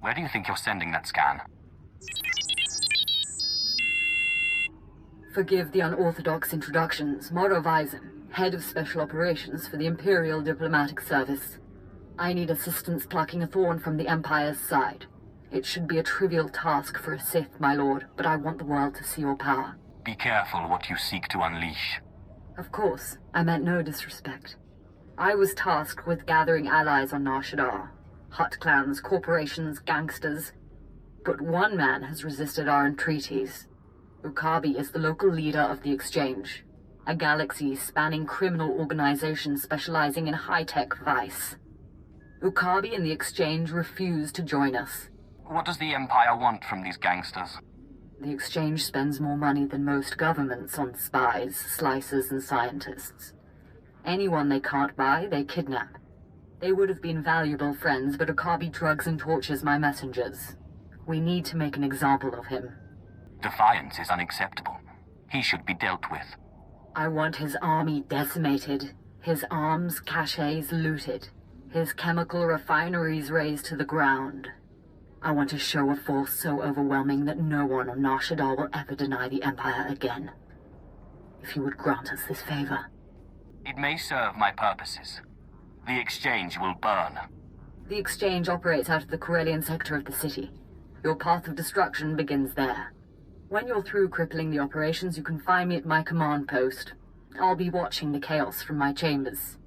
Where do you think you're sending that scan? Forgive the unorthodox introductions. Moro Vizon, head of special operations for the Imperial Diplomatic Service. I need assistance plucking a thorn from the Empire's side. It should be a trivial task for a Sith, my lord, but I want the world to see your power. Be careful what you seek to unleash. Of course, I meant no disrespect. I was tasked with gathering allies on Nar Shaddaa. Hutt clans, corporations, gangsters. But one man has resisted our entreaties. Ukabi is the local leader of the Exchange, a galaxy-spanning criminal organization specializing in high-tech vice. Ukabi and the Exchange refuse to join us. What does the Empire want from these gangsters? The Exchange spends more money than most governments on spies, slicers, and scientists. Anyone they can't buy, they kidnap. They would have been valuable friends, but Ukabi drugs and tortures my messengers. We need to make an example of him. Defiance is unacceptable. He should be dealt with. I want his army decimated, his arms caches looted, his chemical refineries razed to the ground. I want a show of force so overwhelming that no one on Nar Shaddaa will ever deny the Empire again. If you would grant us this favor. It may serve my purposes. The Exchange will burn. The Exchange operates out of the Corellian sector of the city. Your path of destruction begins there. When you're through crippling the operations, you can find me at my command post. I'll be watching the chaos from my chambers.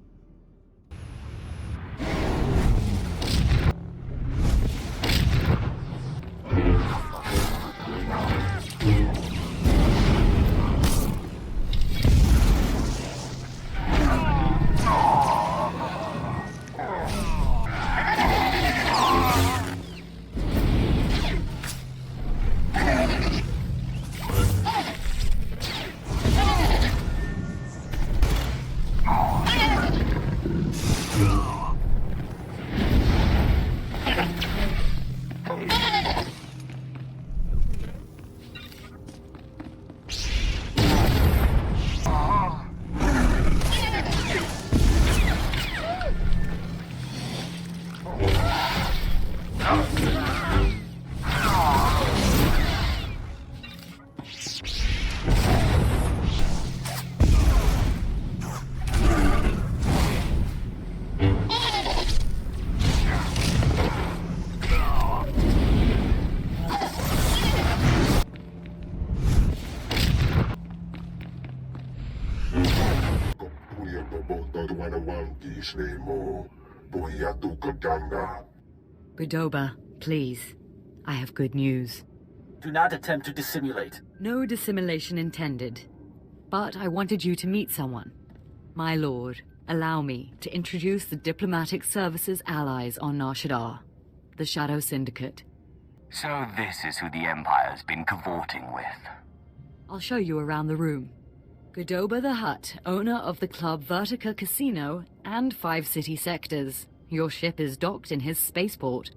Budoba, please. I have good news. Do not attempt to dissimulate. No dissimulation intended. But I wanted you to meet someone. My lord, allow me to introduce the Diplomatic Service's allies on Nar Shaddaa, the Shadow Syndicate. So this is who the Empire's been cavorting with. I'll show you around the room. Godoba the Hutt, owner of the club Vertica Casino and 5 city sectors. Your ship is docked in his spaceport.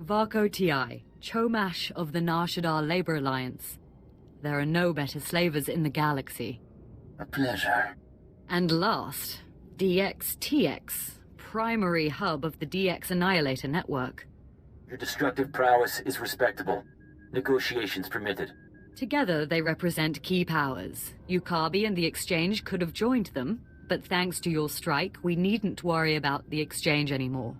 Varko Ti, Chomash of the Nar Shaddaa Labor Alliance. There are no better slavers in the galaxy. A pleasure. And last, DX-TX, primary hub of the DX Annihilator network. Your destructive prowess is respectable. Negotiations permitted. Together, they represent key powers. Ukabi and the Exchange could have joined them, but thanks to your strike, we needn't worry about the Exchange anymore.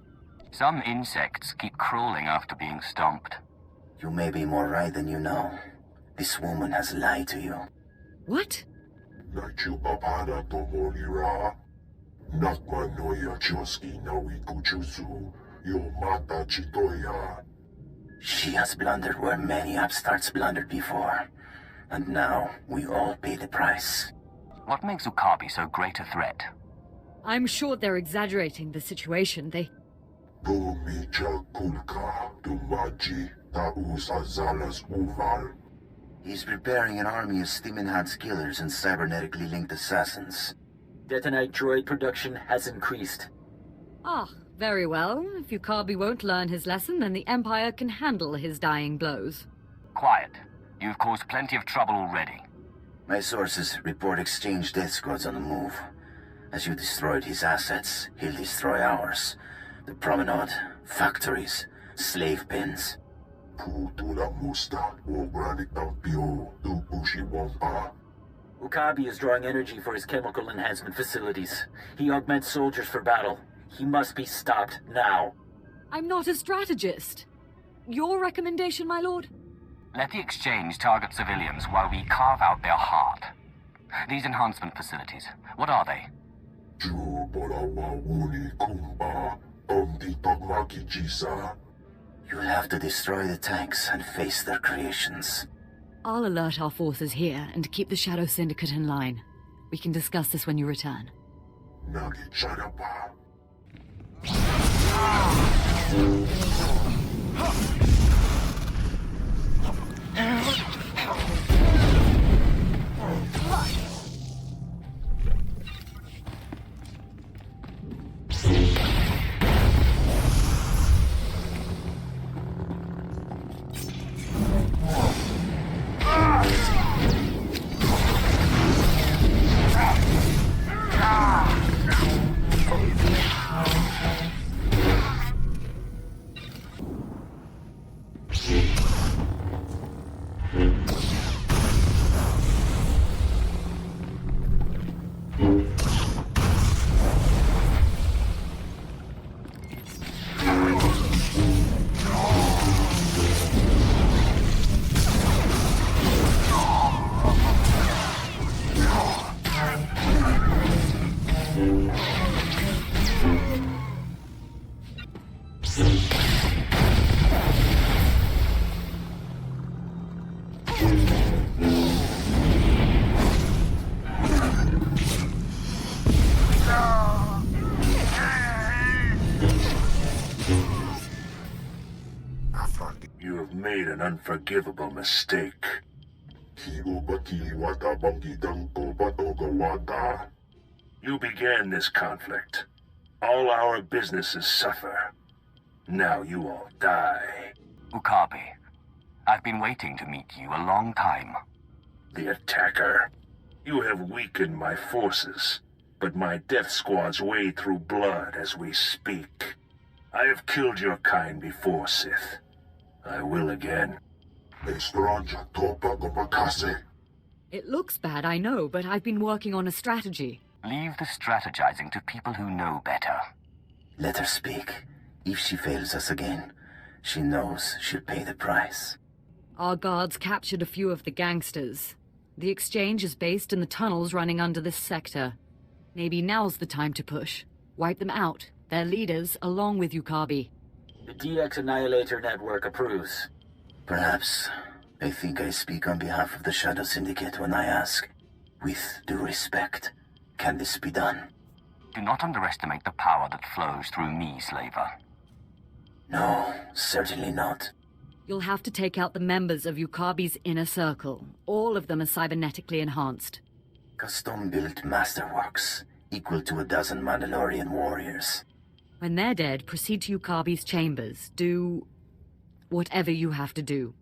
Some insects keep crawling after being stomped. You may be more right than you know. This woman has lied to you. What? She has blundered where many upstarts blundered before. And now, we all pay the price. What makes Ukabi so great a threat? I'm sure they're exaggerating the situation. He's preparing an army of Stimenhad's killers and cybernetically linked assassins. Detonite droid production has increased. Ah, very well. If Ukabi won't learn his lesson, then the Empire can handle his dying blows. Quiet. You've caused plenty of trouble already. My sources report Exchange death squads on the move. As you destroyed his assets, he'll destroy ours. The promenade, factories, slave pens. Putula musta, organic tampio, tupushi wampa. Okabe is drawing energy for his chemical enhancement facilities. He augments soldiers for battle. He must be stopped now. I'm not a strategist. Your recommendation, my lord? Let the exchange target civilians while we carve out their heart. These enhancement facilities, what are they? Wuni kumba, tagmaki jisa. You'll have to destroy the tanks and face their creations. I'll alert our forces here and keep the Shadow Syndicate in line. We can discuss this when you return. Nagi charapa. You have made an unforgivable mistake. You began this conflict. All our businesses suffer. Now you all die. Okabe, I've been waiting to meet you a long time. The attacker. You have weakened my forces, but my death squads wade through blood as we speak. I have killed your kind before, Sith. I will again. It looks bad, I know, but I've been working on a strategy. Leave the strategizing to people who know better. Let her speak. If she fails us again, she knows she'll pay the price. Our guards captured a few of the gangsters. The exchange is based in the tunnels running under this sector. Maybe now's the time to push. Wipe them out, their leaders, along with Okabe. The DX Annihilator Network approves. Perhaps they think I speak on behalf of the Shadow Syndicate when I ask, with due respect, can this be done? Do not underestimate the power that flows through me, Slaver. No, certainly not. You'll have to take out the members of Okabe's inner circle. All of them are cybernetically enhanced. Custom-built masterworks, equal to a dozen Mandalorian warriors. When they're dead, proceed to Okabe's chambers. Do whatever you have to do.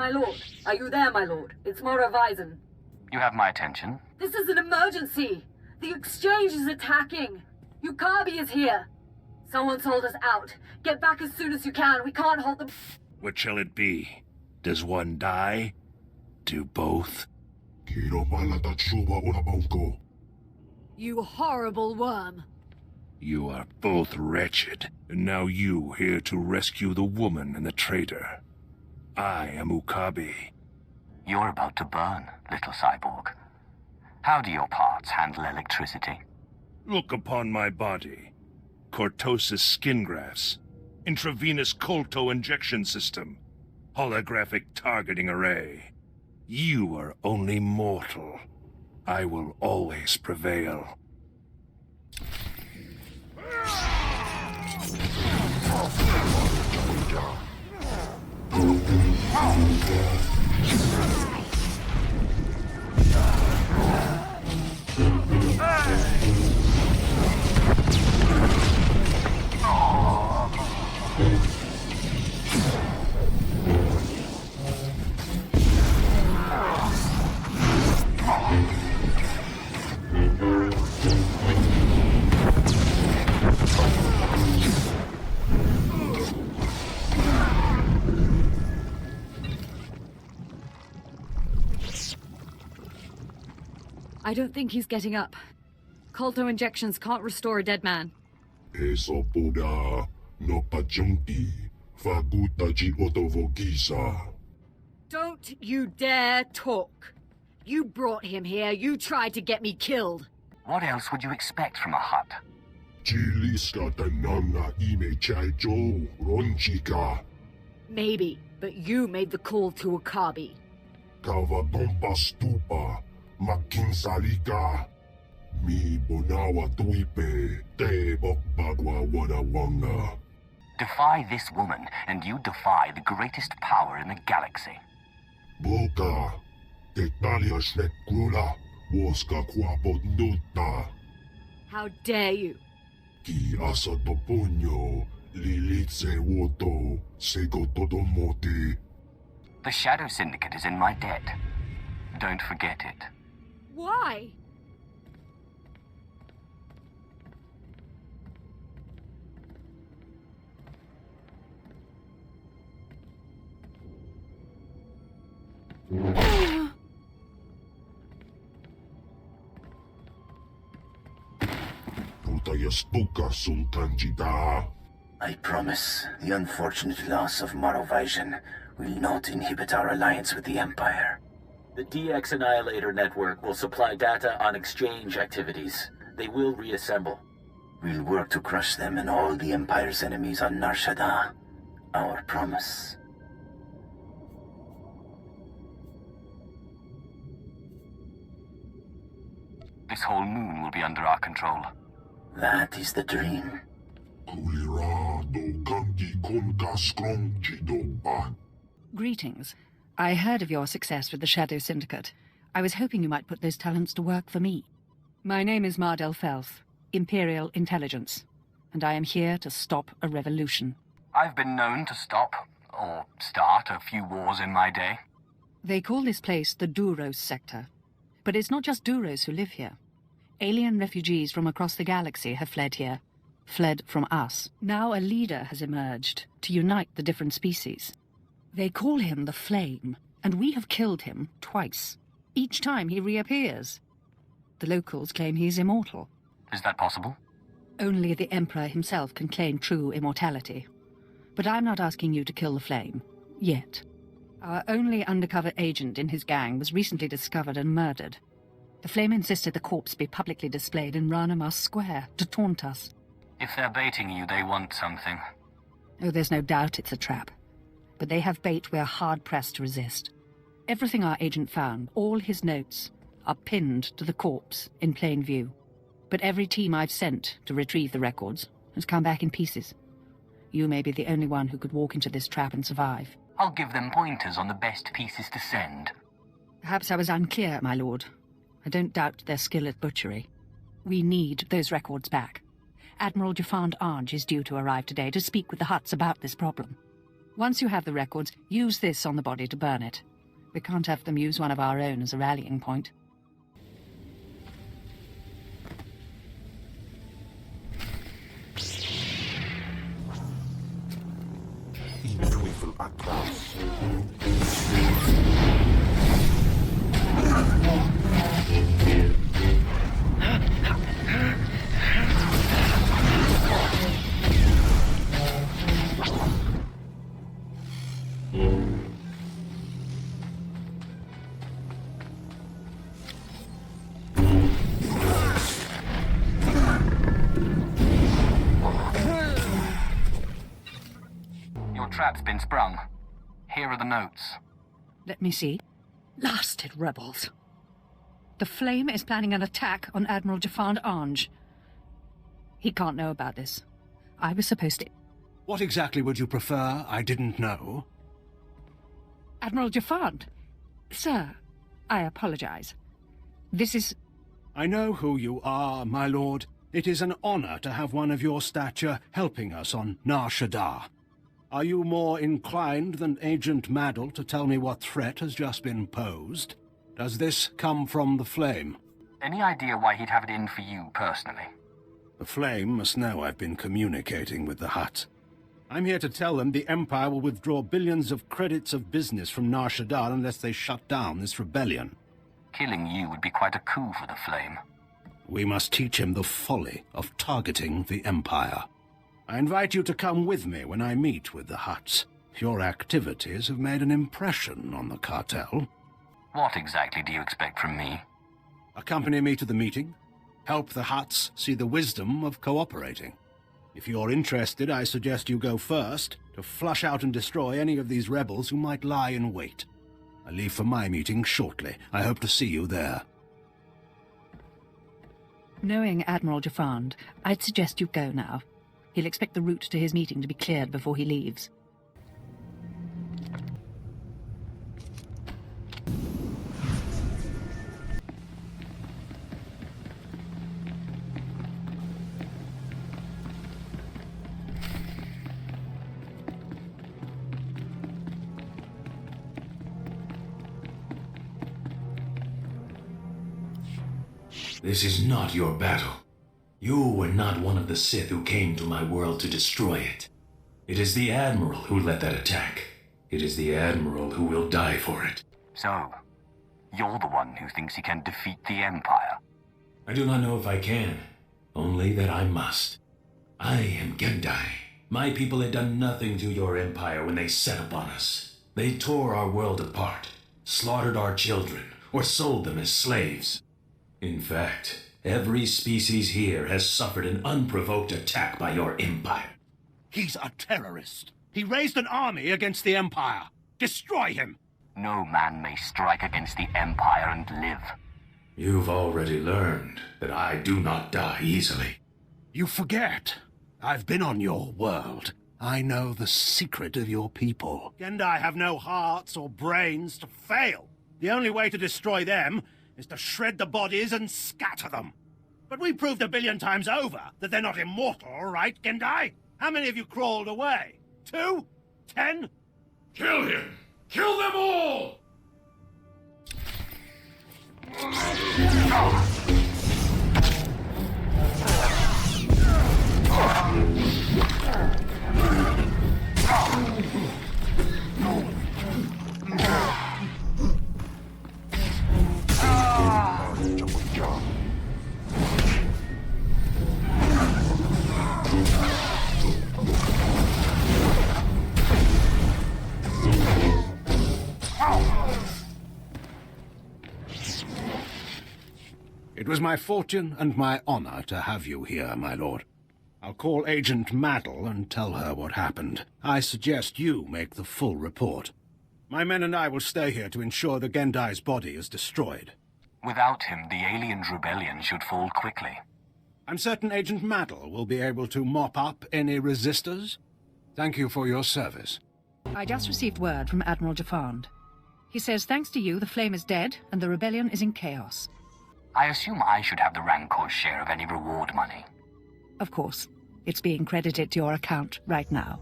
My lord. Are you there, my lord? It's Mora Vizon. You have my attention. This is an emergency. The exchange is attacking. Yukabi is here. Someone sold us out. Get back as soon as you can. We can't hold them. What shall it be? Does one die? Do both? Kiro malata chuba una bonko. You horrible worm. You are both wretched, and now you here to rescue the woman and the traitor. I am Ukabi. You're about to burn, little cyborg. How do your parts handle electricity? Look upon my body. Cortosis skin grafts, intravenous colto injection system, holographic targeting array. You are only mortal. I will always prevail. I don't think he's getting up. Colto injections can't restore a dead man. Eso poda no pachunti. Fagutaji otovogisa. Don't you dare talk. You brought him here. You tried to get me killed. What else would you expect from a hut? Chiliska tananga ime chaicho ronchika. Maybe, but you made the call to Akabi. Kavadompa stupa. Makinsalika. Mi bonawa tuipe. Te bokbagwa wadawanga. Defy this woman, and you defy the greatest power in the galaxy. Boka. Tetalia shnekrula. Woska kwapot nuta. How dare you? Ki asa toponyo. Lilitse woto. Sego todomote. The Shadow Syndicate is in my debt. Don't forget it. Why? Putayastuka suntanjida. I promise the unfortunate loss of Morovisian will not inhibit our alliance with the Empire. The DX Annihilator network will supply data on exchange activities. They will reassemble. We'll work to crush them and all the Empire's enemies on Nar Shaddaa. Our promise. This whole moon will be under our control. That is the dream. Kulira do gangi konka strong jidoba. Greetings. I heard of your success with the Shadow Syndicate. I was hoping you might put those talents to work for me. My name is Mardel Felth, Imperial Intelligence, and I am here to stop a revolution. I've been known to stop, or start, a few wars in my day. They call this place the Duros Sector. But it's not just Duros who live here. Alien refugees from across the galaxy have fled here. Fled from us. Now a leader has emerged to unite the different species. They call him the Flame, and we have killed him twice. Each time he reappears. The locals claim he's immortal. Is that possible? Only the Emperor himself can claim true immortality. But I'm not asking you to kill the Flame. Yet. Our only undercover agent in his gang was recently discovered and murdered. The Flame insisted the corpse be publicly displayed in Rana Mas Square to taunt us. If they're baiting you, they want something. Oh, there's no doubt it's a trap. But they have bait we're hard-pressed to resist. Everything our agent found, all his notes, are pinned to the corpse in plain view. But every team I've sent to retrieve the records has come back in pieces. You may be the only one who could walk into this trap and survive. I'll give them pointers on the best pieces to send. Perhaps I was unclear, my lord. I don't doubt their skill at butchery. We need those records back. Admiral Jafand Arge is due to arrive today to speak with the Hutts about this problem. Once you have the records, use this on the body to burn it. We can't have them use one of our own as a rallying point. Teufel atrás. Your trap's been sprung. Here are the notes. Let me see. Blasted rebels. The Flame is planning an attack on Admiral Jafand Ange. He can't know about this. I was supposed to... What exactly would you prefer? I didn't know. Admiral Jafand? Sir, I apologize. This is... I know who you are, my lord. It is an honor to have one of your stature helping us on Nar Shaddaa. Are you more inclined than Agent Maddle to tell me what threat has just been posed? Does this come from the Flame? Any idea why he'd have it in for you, personally? The Flame must know I've been communicating with the Hutt. I'm here to tell them the Empire will withdraw billions of credits of business from Nar Shaddaa unless they shut down this rebellion. Killing you would be quite a coup for the Flame. We must teach him the folly of targeting the Empire. I invite you to come with me when I meet with the Hutts. Your activities have made an impression on the cartel. What exactly do you expect from me? Accompany me to the meeting. Help the Hutts see the wisdom of cooperating. If you're interested, I suggest you go first to flush out and destroy any of these rebels who might lie in wait. I leave for my meeting shortly. I hope to see you there. Knowing Admiral Jafand, I'd suggest you go now. He'll expect the route to his meeting to be cleared before he leaves. This is not your battle. You were not one of the Sith who came to my world to destroy it. It is the Admiral who led that attack. It is the Admiral who will die for it. So, you're the one who thinks he can defeat the Empire? I do not know if I can, only that I must. I am Gendai. My people had done nothing to your Empire when they set upon us. They tore our world apart, slaughtered our children, or sold them as slaves. In fact, every species here has suffered an unprovoked attack by your Empire. He's a terrorist. He raised an army against the Empire. Destroy him! No man may strike against the Empire and live. You've already learned that I do not die easily. You forget. I've been on your world. I know the secret of your people. Gendai have no hearts or brains to fail. The only way to destroy them is to shred the bodies and scatter them. But we proved 1 billion times over that they're not immortal, right, Gendai? How many of you crawled away? 2? 10? Kill him! Kill them all! It was my fortune and my honor to have you here, my lord. I'll call Agent Maddle and tell her what happened. I suggest you make the full report. My men and I will stay here to ensure the Gendai's body is destroyed. Without him, the aliens' rebellion should fall quickly. I'm certain Agent Maddle will be able to mop up any resistors. Thank you for your service. I just received word from Admiral Jafand. He says thanks to you, the Flame is dead and the rebellion is in chaos. I assume I should have the Rancor's share of any reward money. Of course. It's being credited to your account right now.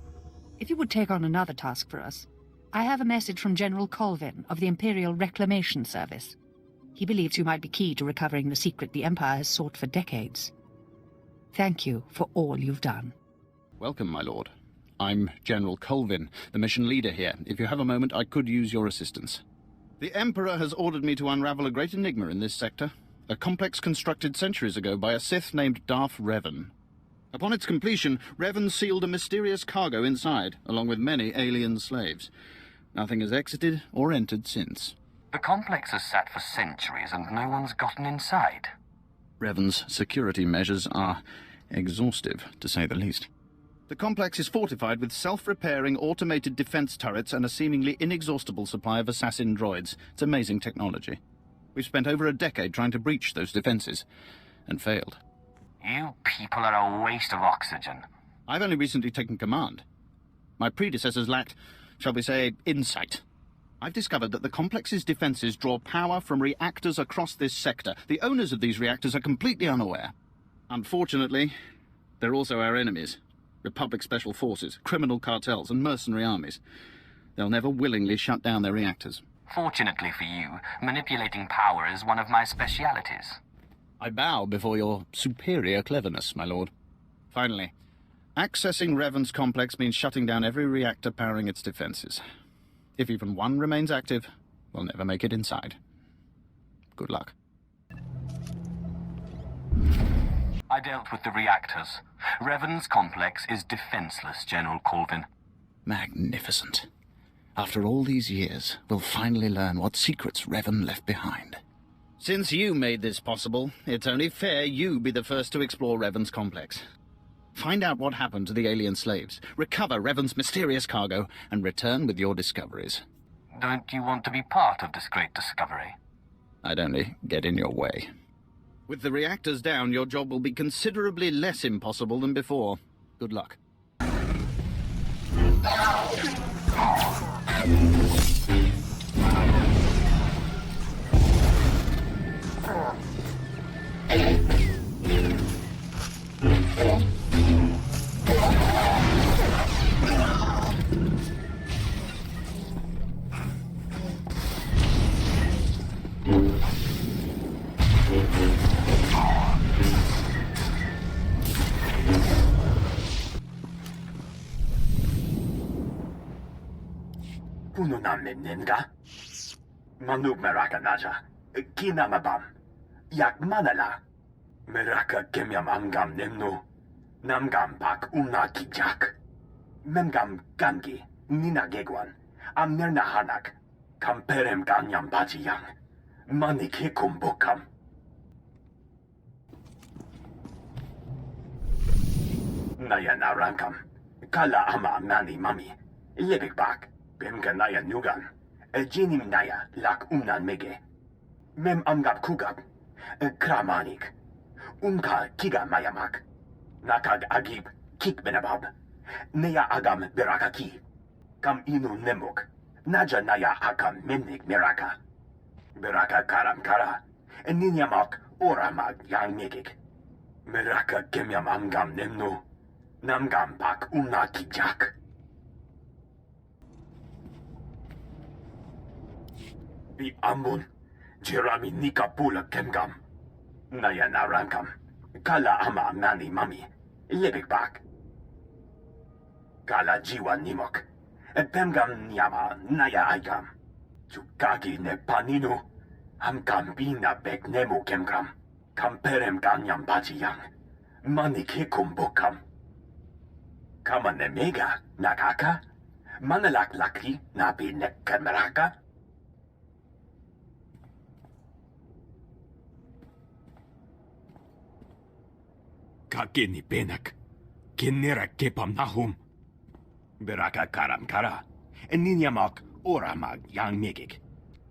If you would take on another task for us, I have a message from General Colvin of the Imperial Reclamation Service. He believes you might be key to recovering the secret the Empire has sought for decades. Thank you for all you've done. Welcome, my lord. I'm General Colvin, the mission leader here. If you have a moment, I could use your assistance. The Emperor has ordered me to unravel a great enigma in this sector. A complex constructed centuries ago by a Sith named Darth Revan. Upon its completion, Revan sealed a mysterious cargo inside, along with many alien slaves. Nothing has exited or entered since. The complex has sat for centuries and no one's gotten inside. Revan's security measures are exhaustive, to say the least. The complex is fortified with self-repairing automated defense turrets and a seemingly inexhaustible supply of assassin droids. It's amazing technology. We've spent over a decade trying to breach those defenses, and failed. You people are a waste of oxygen. I've only recently taken command. My predecessors lacked, shall we say, insight. I've discovered that the complex's defenses draw power from reactors across this sector. The owners of these reactors are completely unaware. Unfortunately, they're also our enemies. Republic Special Forces, criminal cartels, and mercenary armies. They'll never willingly shut down their reactors. Fortunately for you, manipulating power is one of my specialities. I bow before your superior cleverness, my lord. Finally, accessing Revan's complex means shutting down every reactor powering its defenses. If even one remains active, we'll never make it inside. Good luck. I dealt with the reactors. Revan's complex is defenseless, General Colvin. Magnificent. After all these years, we'll finally learn what secrets Revan left behind. Since you made this possible, it's only fair you be the first to explore Revan's complex. Find out what happened to the alien slaves, recover Revan's mysterious cargo, and return with your discoveries. Don't you want to be part of this great discovery? I'd only get in your way. With the reactors down, your job will be considerably less impossible than before. Good luck. Puno namin ninga? Manug meraka naja. Kinamabam. Yak manala. Meraka kemyam angam nemno. Namgam pak kijak. Memgam gangi. Nina gegwan. Amnerna hanak. Kamperem ganyam bajiyang. Manik hikum bokam. Naya narangam. Kala ama mani mami. Lebik bak. Bemga naya nugan. Jinim naya lak unan mege. Mem amgab kugab. Kramanik. Unka kiga mayamak. Nakag agib kik benabab. Neya agam berakaki. Kam inu nemok. Naja naya akam memnik meraka. Beraka karam kara. Ninyamak oramag yang megik. Meraka kemyam amgam nemno. Namgam pak kijak. Bi amun, Jerami nika pula kemgam. Naya narangam. Kala ama mani mami. Lebik bak. Kala jiwa nimok. Pemgam nyama naya aigam. Chukagi ne panino. Hamkam bina bek nemo kemgam. Kamperem ganyam bajiyang. Manik hikum bokam. Kama ne mega nakaka. Manalak laki nabi ne kemeraka. Kakini penak. Kinera kepam nahum. Beraka karam kara. Ninyamak oramag yang megik.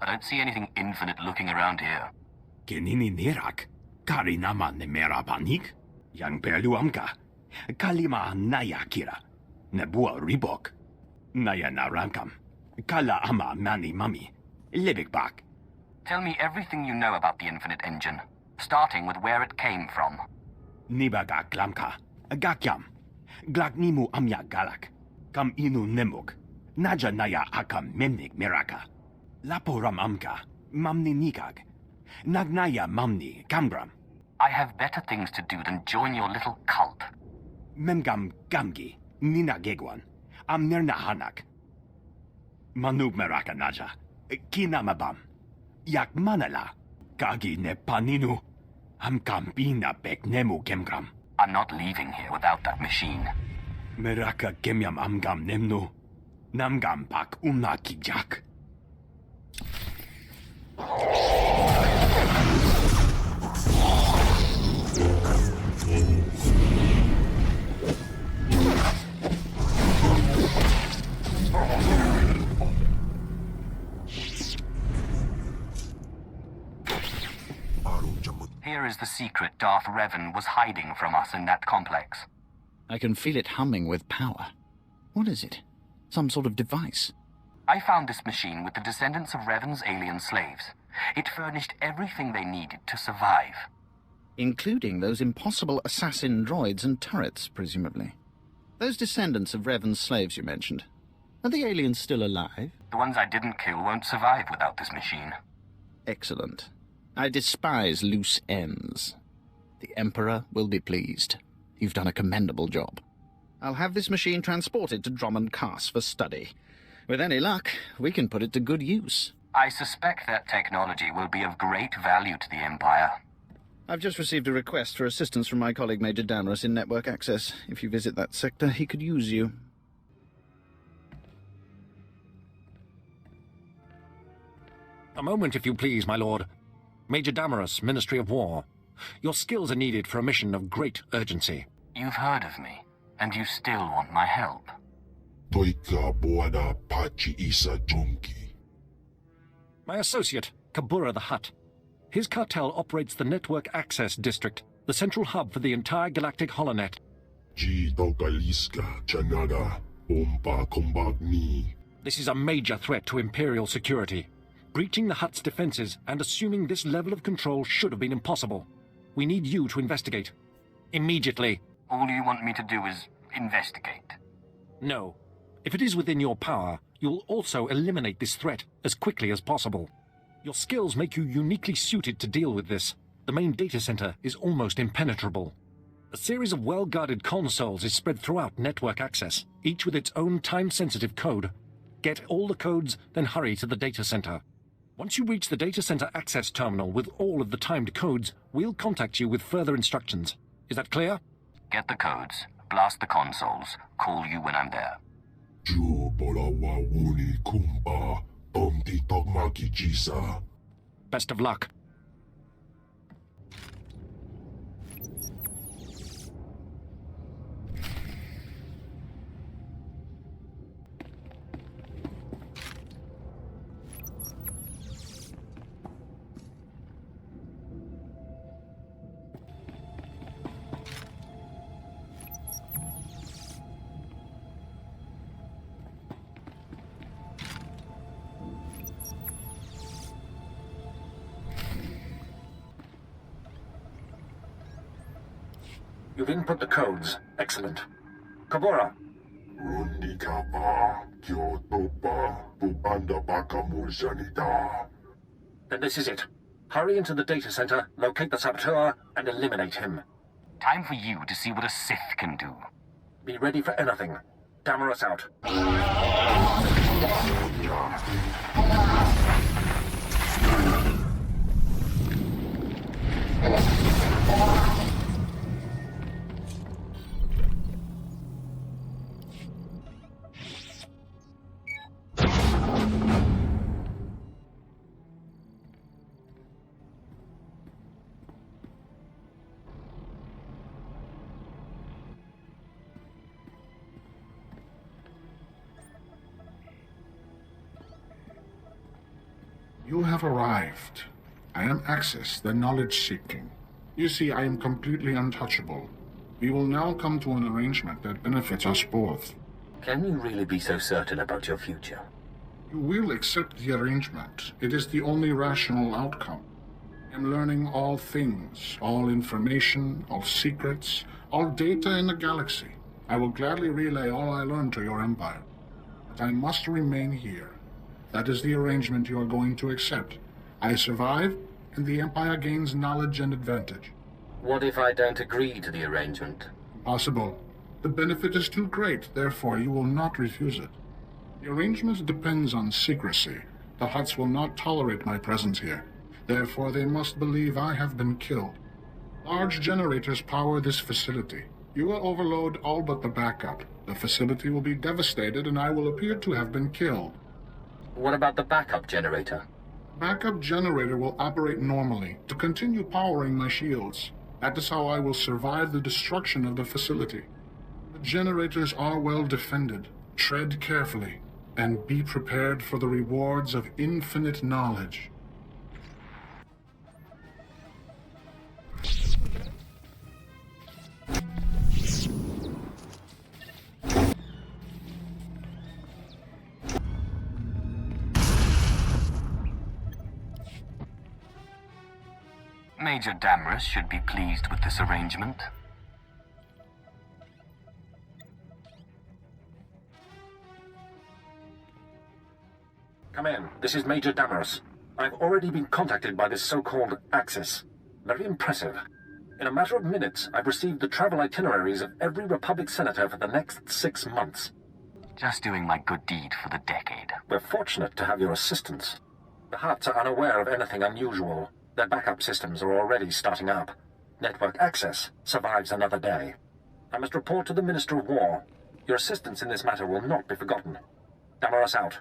I don't see anything infinite looking around here. Kinini nirak. Kari naman ne merapanik. Yang peluamka. Kalima naya kira. Nebua ribok. Naya narangam. Kala ama mani mami. Lebik bak. Tell me everything you know about the Infinite Engine, starting with where it came from. Nibaga glamka. Gakyam. Glagnimu amya galak. Kam inu nemuk. Naja naya akam memnik meraka. Laporam amka. Mamni nikag. Nagnaya mamni kamgram. I have better things to do than join your little cult. Memgam gamgi. Nina gegwan. Amnerna hanak. Manub meraka naja. Kinamabam. Yak manala. Kagi ne paninu. Amkam bina bek nemu gemgram. I'm not leaving here without that machine. Meraka gemyam amgam nemnu. Namgam pak umna kijak. Here is the secret Darth Revan was hiding from us in that complex. I can feel it humming with power. What is it? Some sort of device? I found this machine with the descendants of Revan's alien slaves. It furnished everything they needed to survive. Including those impossible assassin droids and turrets, presumably. Those descendants of Revan's slaves you mentioned. Are the aliens still alive? The ones I didn't kill won't survive without this machine. Excellent. I despise loose ends. The Emperor will be pleased. You've done a commendable job. I'll have this machine transported to Drummond Cass for study. With any luck, we can put it to good use. I suspect that technology will be of great value to the Empire. I've just received a request for assistance from my colleague Major Damaris in network access. If you visit that sector, he could use you. A moment, if you please, my lord. Major Damaris, Ministry of War. Your skills are needed for a mission of great urgency. You've heard of me, and you still want my help. Toika Boada Pachi Isa Junki. My associate, Kabura the Hutt. His cartel operates the Network Access District, the central hub for the entire galactic holonet. Ji Dokaliska Chanaga Ompa Kombagni. This is a major threat to Imperial security. Breaching the Hutt's defenses and assuming this level of control should have been impossible. We need you to investigate. Immediately. All you want me to do is investigate? No. If it is within your power, you'll also eliminate this threat as quickly as possible. Your skills make you uniquely suited to deal with this. The main data center is almost impenetrable. A series of well-guarded consoles is spread throughout network access, each with its own time-sensitive code. Get all the codes, then hurry to the data center. Once you reach the data center access terminal with all of the timed codes, we'll contact you with further instructions. Is that clear? Get the codes, blast the consoles, call you when I'm there. Best of luck. You've input the codes. Excellent. Kabura. Then this is it. Hurry into the data center, locate the saboteur, and eliminate him. Time for you to see what a Sith can do. Be ready for anything. Damaris out. You have arrived. I am Axis, the knowledge-seeking. You see, I am completely untouchable. We will now come to an arrangement that benefits us both. Can you really be so certain about your future? You will accept the arrangement. It is the only rational outcome. I am learning all things, all information, all secrets, all data in the galaxy. I will gladly relay all I learned to your Empire. But I must remain here. That is the arrangement you are going to accept. I survive, and the Empire gains knowledge and advantage. What if I don't agree to the arrangement? Impossible. The benefit is too great, therefore you will not refuse it. The arrangement depends on secrecy. The Hutts will not tolerate my presence here. Therefore they must believe I have been killed. Large generators power this facility. You will overload all but the backup. The facility will be devastated and I will appear to have been killed. What about the backup generator? Backup generator will operate normally to continue powering my shields. That is how I will survive the destruction of the facility. The generators are well defended. Tread carefully, and be prepared for the rewards of infinite knowledge. Major Damrus should be pleased with this arrangement. Come in. This is Major Damrus. I've already been contacted by this so-called Axis. Very impressive. In a matter of minutes, I've received the travel itineraries of every Republic senator for the next 6 months. Just doing my good deed for the decade. We're fortunate to have your assistance. The Hutts are unaware of anything unusual. Their backup systems are already starting up. Network access survives another day. I must report to the Minister of War. Your assistance in this matter will not be forgotten. Damrus out.